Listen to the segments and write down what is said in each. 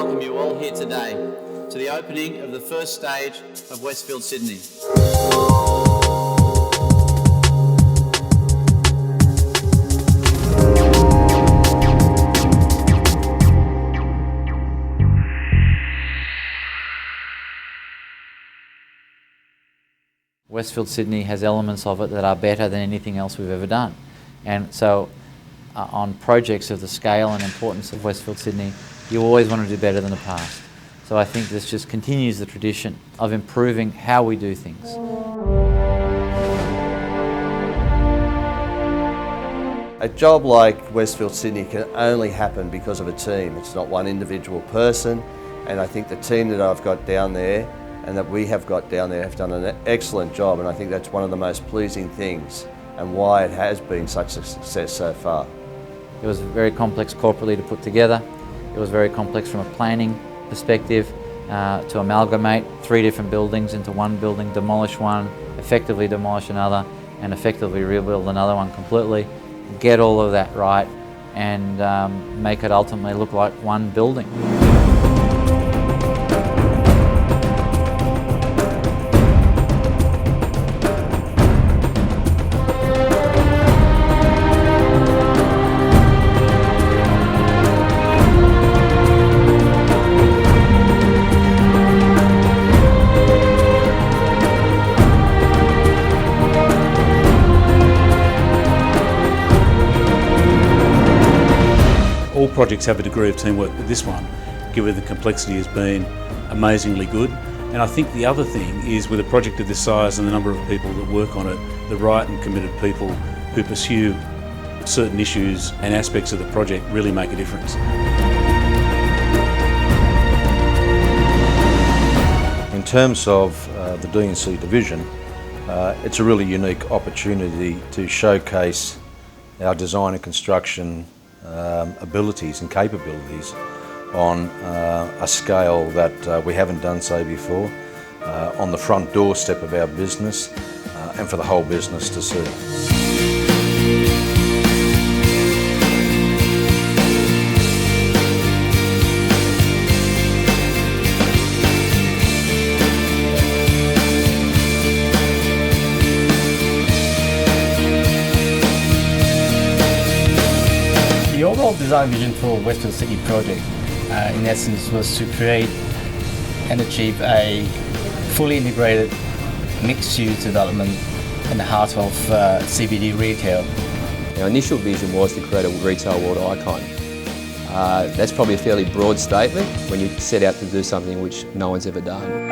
welcome you all here today to the opening of the first stage of Westfield Sydney. Westfield Sydney has elements of it that are better than anything else we've ever done. And so on projects of the scale and importance of Westfield Sydney, you always want to do better than the past. So I think this just continues the tradition of improving how we do things. A job like Westfield Sydney can only happen because of a team. It's not one individual person, and I think the team that I've got down there and that we have got down there have done an excellent job, and I think that's one of the most pleasing things and why it has been such a success so far. It was very complex corporately to put together. It was very complex from a planning perspective to amalgamate 3 different buildings into one building, demolish one, effectively demolish another, and effectively rebuild another one completely. Get all of that right and make it ultimately look like one building. All projects have a degree of teamwork, but this one, given the complexity, has been amazingly good. And I think the other thing is, with a project of this size and the number of people that work on it, the right and committed people who pursue certain issues and aspects of the project really make a difference. In terms of the D&C division, it's a really unique opportunity to showcase our design and construction abilities and capabilities on a scale that we haven't done so before, on the front doorstep of our business and for the whole business to see. The overall design vision for Westfield City project, in essence, was to create and achieve a fully integrated mixed-use development in the heart of CBD retail. Our initial vision was to create a retail world icon. That's probably a fairly broad statement when you set out to do something which no one's ever done.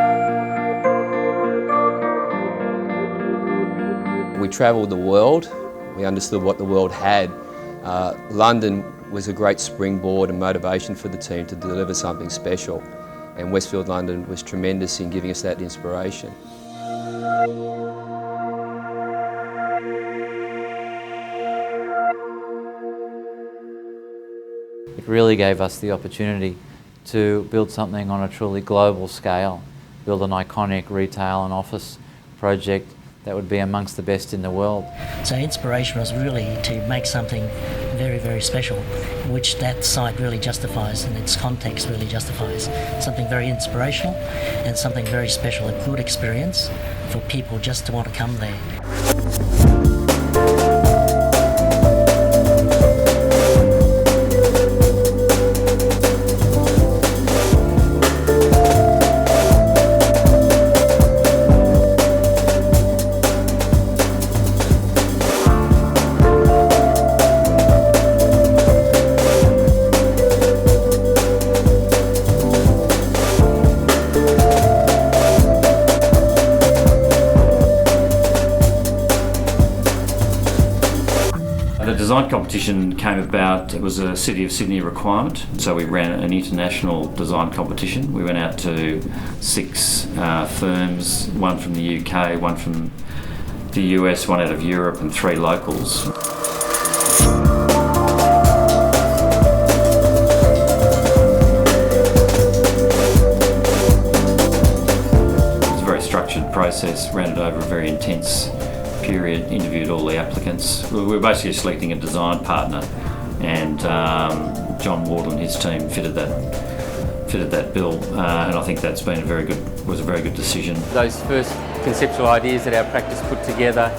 We travelled the world, we understood what the world had. London was a great springboard and motivation for the team to deliver something special, and Westfield London was tremendous in giving us that inspiration. It really gave us the opportunity to build something on a truly global scale, build an iconic retail and office project that would be amongst the best in the world. So inspiration was really to make something very, very special, which that site really justifies and its context really justifies. Something very inspirational and something very special, a good experience for people just to want to come there. The design competition came about, it was a City of Sydney requirement, so we ran an international design competition. We went out to 6 firms, one from the UK, one from the US, one out of Europe and 3 locals. It was a very structured process, ran it over a very intense period, interviewed all the applicants. We were basically selecting a design partner, and John Ward and his team fitted fitted that bill, and I think that's been was a very good decision. Those first conceptual ideas that our practice put together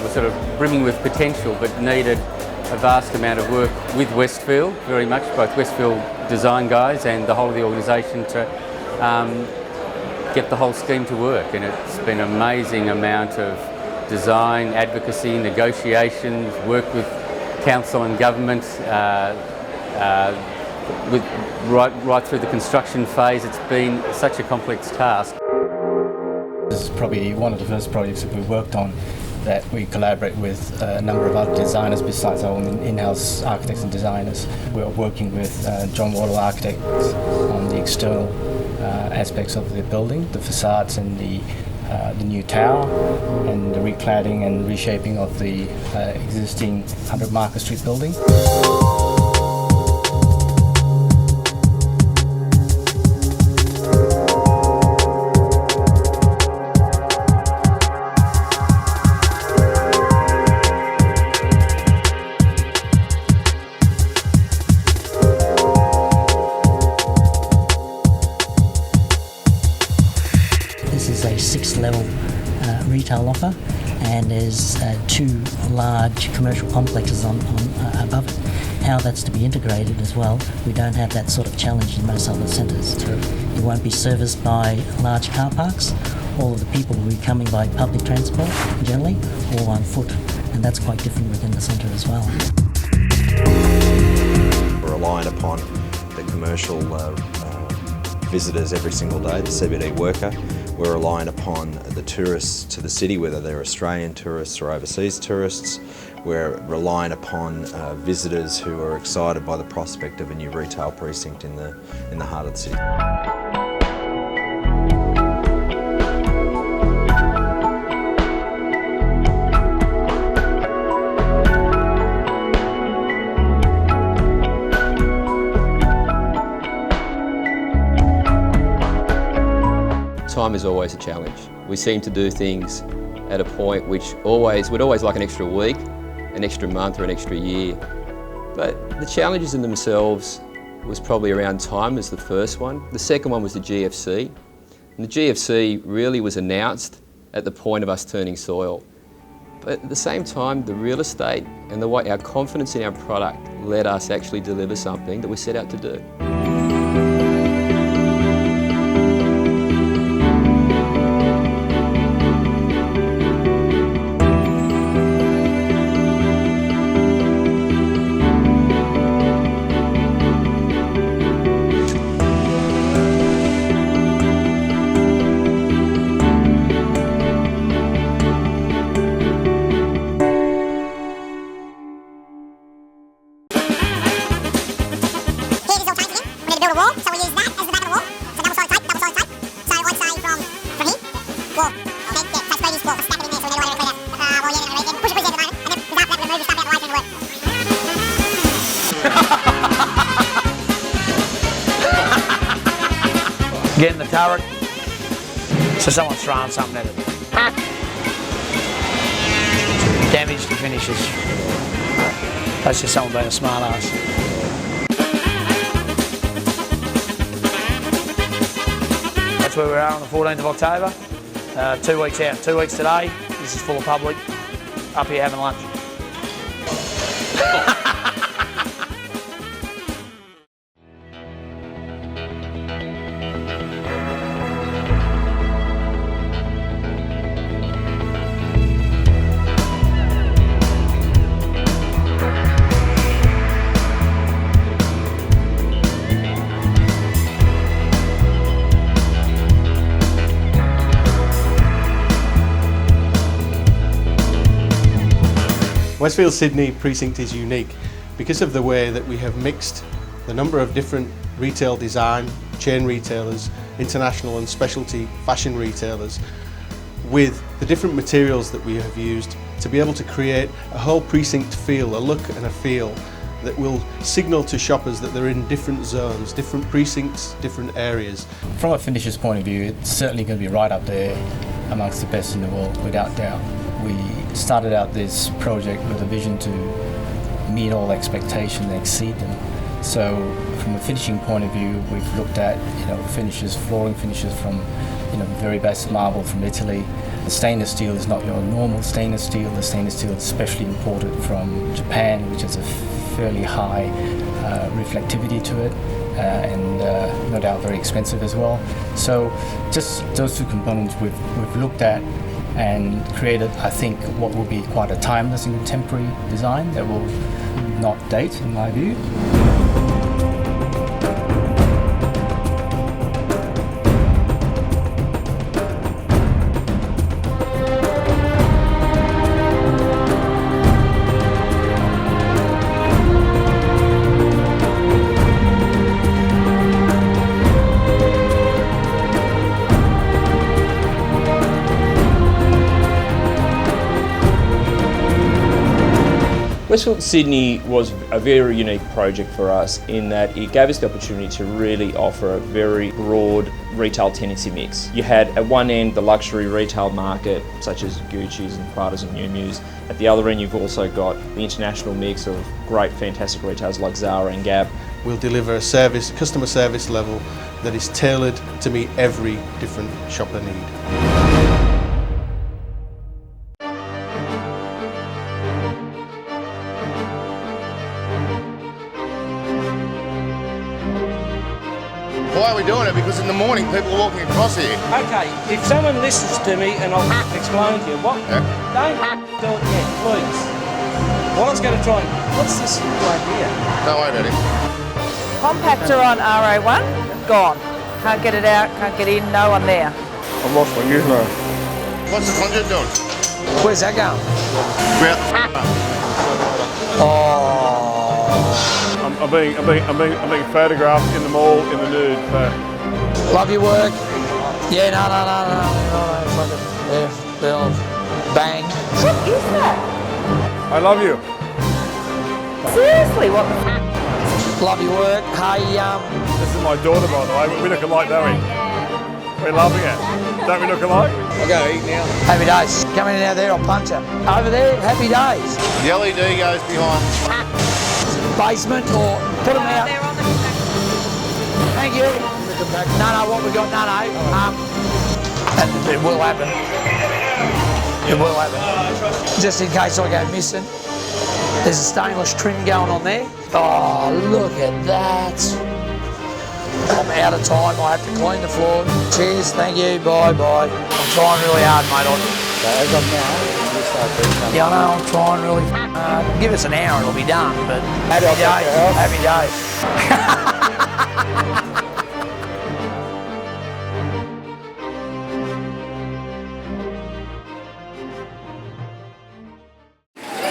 were sort of brimming with potential, but needed a vast amount of work with Westfield, very much, both Westfield design guys and the whole of the organisation to get the whole scheme to work. And it's been an amazing amount of design, advocacy, negotiations, work with council and government, right through the construction phase. It's been such a complex task. This is probably one of the first projects that we worked on that we collaborate with a number of other designers besides our own in-house architects and designers. We're working with John Wardle Architects on the external aspects of the building, the facades and the new tower, and the recladding and reshaping of the existing 100 Market Street building. This is a 6-level retail offer, and there's 2 large commercial complexes on above it. How that's to be integrated as well, we don't have that sort of challenge in most other centres. You won't be serviced by large car parks. All of the people will be coming by public transport generally, or on foot, and that's quite different within the centre as well. We're relying upon the commercial visitors every single day, the CBD worker. We're relying upon the tourists to the city, whether they're Australian tourists or overseas tourists. We're relying upon visitors who are excited by the prospect of a new retail precinct in the heart of the city. Time is always a challenge. We seem to do things at a point which we'd always like an extra week, an extra month or an extra year. But the challenges in themselves was probably around time as the first one. The second one was the GFC. And the GFC really was announced at the point of us turning soil. But at the same time, the real estate and our confidence in our product let us actually deliver something that we set out to do. Getting the turret, so someone's throwing something at it. Damage to finishes. That's just someone being a smart ass. That's where we are on the 14th of October. 2 weeks out, 2 weeks today. This is full of public, up here having lunch. Westfield Sydney precinct is unique because of the way that we have mixed the number of different retail design, chain retailers, international and specialty fashion retailers with the different materials that we have used to be able to create a whole precinct feel, a look and a feel that will signal to shoppers that they're in different zones, different precincts, different areas. From a finisher's point of view, it's certainly going to be right up there amongst the best in the world, without doubt. We started out this project with a vision to meet all expectations and exceed them. So From a finishing point of view, we've looked at finishes, flooring finishes from very best marble from Italy. The stainless steel is not your normal stainless steel. The stainless steel is specially imported from Japan, which has a fairly high reflectivity to it, and no doubt very expensive as well. So just those two components we've looked at and created, I think, what will be quite a timeless and contemporary design that will not date, in my view. Westfield Sydney was a very unique project for us in that it gave us the opportunity to really offer a very broad retail tenancy mix. You had at one end the luxury retail market such as Gucci's and Prada's and Miu Miu's. At the other end you've also got the international mix of great fantastic retailers like Zara and Gap. We'll deliver a customer service level that is tailored to meet every different shopper need. Why are we doing it? Because in the morning people are walking across here. Okay, if someone listens to me and I'll explain to you, don't do it yet, please. What I was going to try what's this idea? Don't worry about it. Compactor on RA1, gone. Can't get it out, can't get in, no one there. I've lost my use now. What's the conduit doing? Where's that going? We're I'm being photographed in the mall in the nude. So. Love your work. Yeah, no. Bang. What is that? I love you. Seriously, what the Love your work. Hey, This is my daughter, by the way. We look alike, don't we? We're loving it. Don't we look alike? I'll go eat now. Happy days. Coming in out there, I'll punch her. Over there, happy days. The LED goes behind. Basement or put them out. Thank you. No, what we got, no. And it will happen. It will happen. Just in case I go missing, there's a stainless trim going on there. Oh, look at that. I'm out of time, I have to clean the floor. Cheers, thank you, bye. I'm trying really hard, mate. As of now, yeah, I know, I'm trying really hard. Give us an hour and it'll be done, but happy days.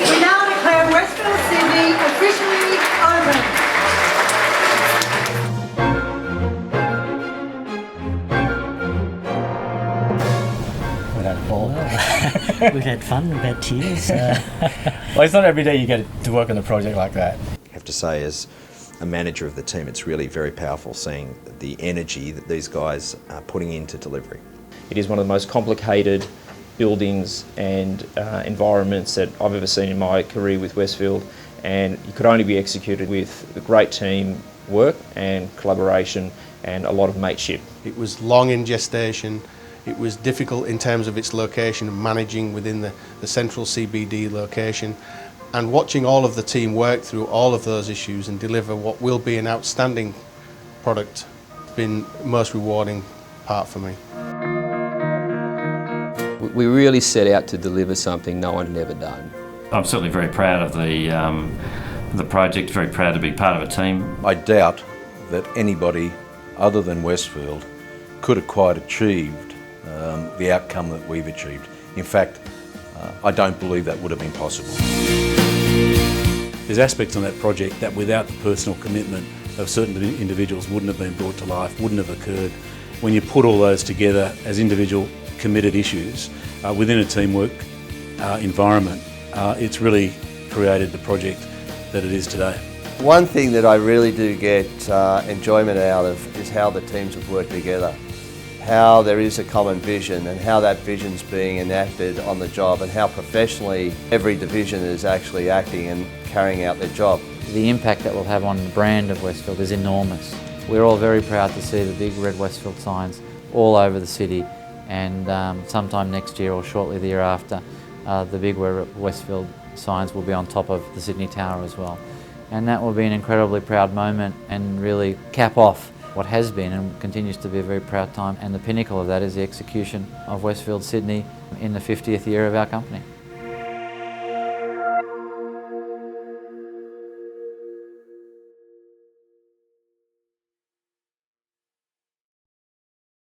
We now declare Westfield Sydney officially open. We've had fun, we've had tears. Well, it's not every day you get to work on a project like that. I have to say, as a manager of the team, it's really very powerful seeing the energy that these guys are putting into delivery. It is one of the most complicated buildings and environments that I've ever seen in my career with Westfield, and it could only be executed with a great team work and collaboration and a lot of mateship. It was long in gestation. It was difficult in terms of its location, managing within the central CBD location, and watching all of the team work through all of those issues and deliver what will be an outstanding product has been the most rewarding part for me. We really set out to deliver something no one had ever done. I'm certainly very proud of the project, very proud to be part of a team. I doubt that anybody other than Westfield could have quite achieved the outcome that we've achieved. In fact, I don't believe that would have been possible. There's aspects on that project that without the personal commitment of certain individuals wouldn't have been brought to life, wouldn't have occurred. When you put all those together as individual committed issues within a teamwork environment, it's really created the project that it is today. One thing that I really do get enjoyment out of is how the teams have worked together. How there is a common vision and how that vision's being enacted on the job and how professionally every division is actually acting and carrying out their job. the impact that will have on the brand of Westfield is enormous. We're all very proud to see the big red Westfield signs all over the city, and sometime next year or shortly the year after, the big red Westfield signs will be on top of the Sydney Tower as well. And that will be an incredibly proud moment and really cap off what has been and continues to be a very proud time, and the pinnacle of that is the execution of Westfield Sydney in the 50th year of our company.